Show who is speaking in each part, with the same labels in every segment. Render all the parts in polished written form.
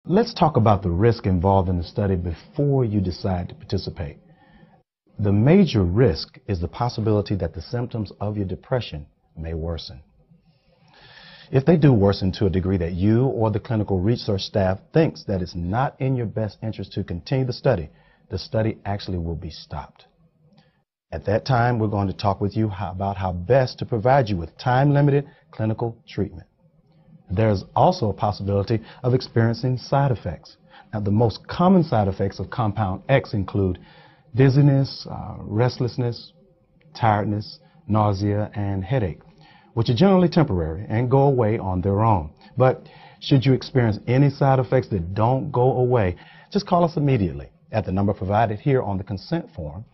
Speaker 1: Let's talk about the risk involved in the study before you decide to participate. The major risk is the possibility that the symptoms of your depression may worsen. If they do worsen to a degree that you or the clinical research staff thinks that it's not in your best interest to continue the study actually will be stopped. At that time, we're going to talk with you about how best to provide you with time-limited clinical treatment. There's also a possibility of experiencing side effects. Now, the most common side effects of compound X include dizziness, restlessness, tiredness, nausea, and headache, which are generally temporary and go away on their own. But should you experience any side effects that don't go away, just call us immediately at the number provided here on the consent form,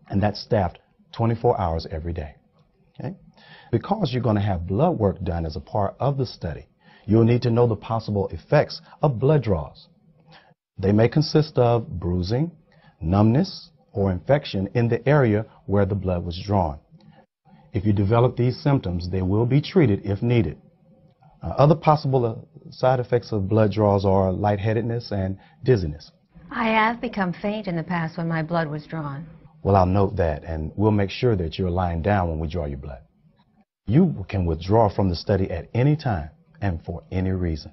Speaker 1: and that's staffed 24 hours every day. Okay? Because you're going to have blood work done as a part of the study, you'll need to know the possible effects of blood draws. They may consist of bruising, numbness, or infection in the area where the blood was drawn. If you develop these symptoms, they will be treated if needed. Other possible side effects of blood draws are lightheadedness and dizziness.
Speaker 2: I have become faint in the past when my blood was drawn.
Speaker 1: Well, I'll note that, and we'll make sure that you're lying down when we draw your blood. You can withdraw from the study at any time and for any reason.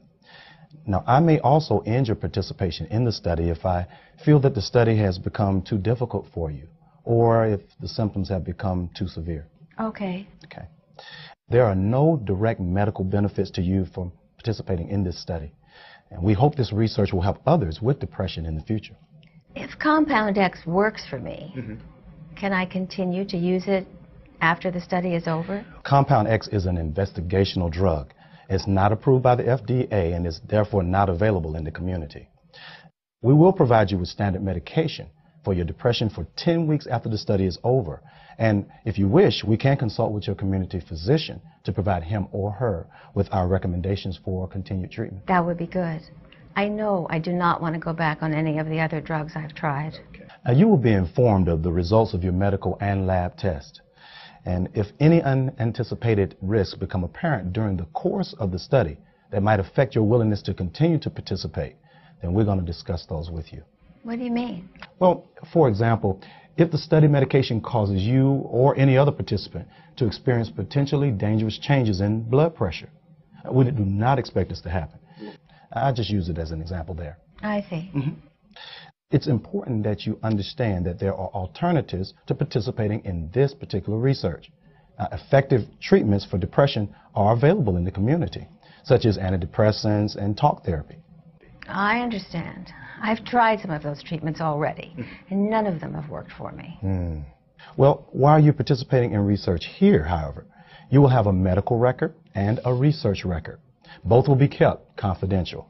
Speaker 1: Now, I may also end your participation in the study if I feel that the study has become too difficult for you, or if the symptoms have become too severe.
Speaker 2: Okay.
Speaker 1: Okay. There are no direct medical benefits to you from participating in this study, and we hope this research will help others with depression in the future.
Speaker 2: If Compound X works for me, can I continue to use it after the study is over?
Speaker 1: Compound X is an investigational drug. It's not approved by the FDA and is therefore not available in the community. We will provide you with standard medication for your depression for 10 weeks after the study is over. And if you wish, we can consult with your community physician to provide him or her with our recommendations for continued treatment.
Speaker 2: That would be good. I know I do not want to go back on any of the other drugs I've tried.
Speaker 1: Now, you will be informed of the results of your medical and lab test. And if any unanticipated risks become apparent during the course of the study that might affect your willingness to continue to participate, then we're going to discuss those with you.
Speaker 2: What do you mean?
Speaker 1: Well, for example, if the study medication causes you or any other participant to experience potentially dangerous changes in blood pressure, we do not expect this to happen. I just use it as an example there.
Speaker 2: I see.
Speaker 1: It's important that you understand that there are alternatives to participating in this particular research. Effective treatments for depression are available in the community, such as antidepressants and talk therapy.
Speaker 2: I understand. I've tried some of those treatments already, and none of them have worked for me.
Speaker 1: Well, while you're participating in research here, however, you will have a medical record and a research record. Both will be kept confidential.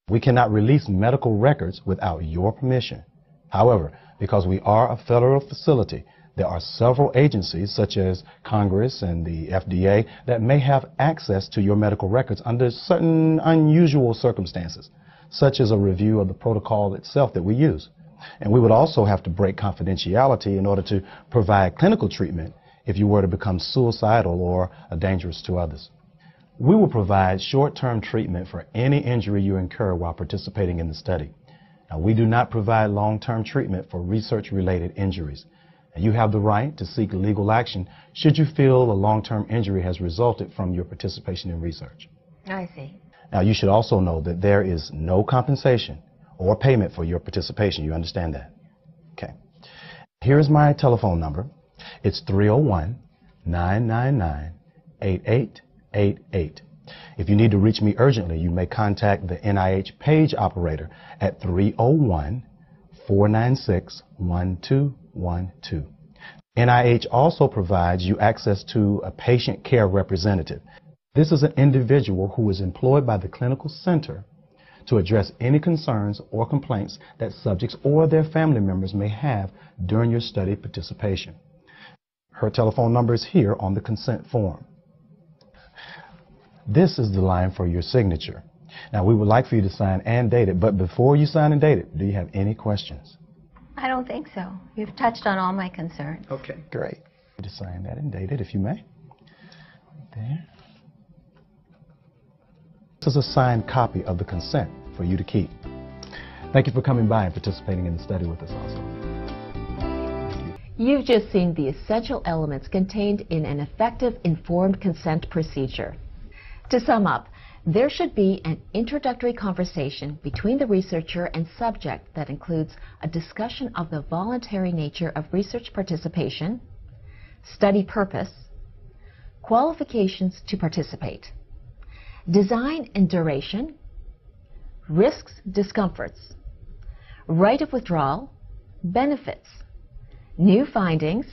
Speaker 1: We cannot release medical records without your permission. However, because we are a federal facility, there are several agencies, such as Congress and the FDA, that may have access to your medical records under certain unusual circumstances, such as a review of the protocol itself that we use. And we would also have to break confidentiality in order to provide clinical treatment if you were to become suicidal or dangerous to others. We will provide short-term treatment for any injury you incur while participating in the study. Now, we do not provide long-term treatment for research-related injuries. And you have the right to seek legal action should you feel a long-term injury has resulted from your participation in research.
Speaker 2: I see.
Speaker 1: Now, you should also know that there is no compensation or payment for your participation. You understand that? Okay. Here is my telephone number. It's 301-999-8888. If you need to reach me urgently, you may contact the NIH page operator at 301-496-1212. NIH also provides you access to a patient care representative. This is an individual who is employed by the clinical center to address any concerns or complaints that subjects or their family members may have during your study participation. Her telephone number is here on the consent form. This is the line for your signature. Now, we would like for you to sign and date it, but before you sign and date it, do you have any questions?
Speaker 2: I don't think so. You've touched on all my concerns.
Speaker 1: Okay, great. To sign that and date it, if you may. There. This is a signed copy of the consent. for you to keep. Thank you for coming by and participating in the study with us also.
Speaker 3: You've just seen the essential elements contained in an effective informed consent procedure. To sum up, there should be an introductory conversation between the researcher and subject that includes a discussion of the voluntary nature of research participation, study purpose, qualifications to participate, design and duration, risks, discomforts, right of withdrawal, benefits, new findings,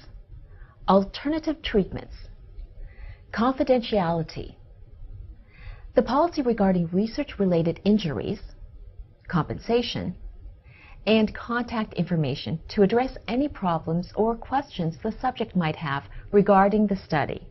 Speaker 3: alternative treatments, confidentiality, the policy regarding research-related injuries, compensation, and contact information to address any problems or questions the subject might have regarding the study.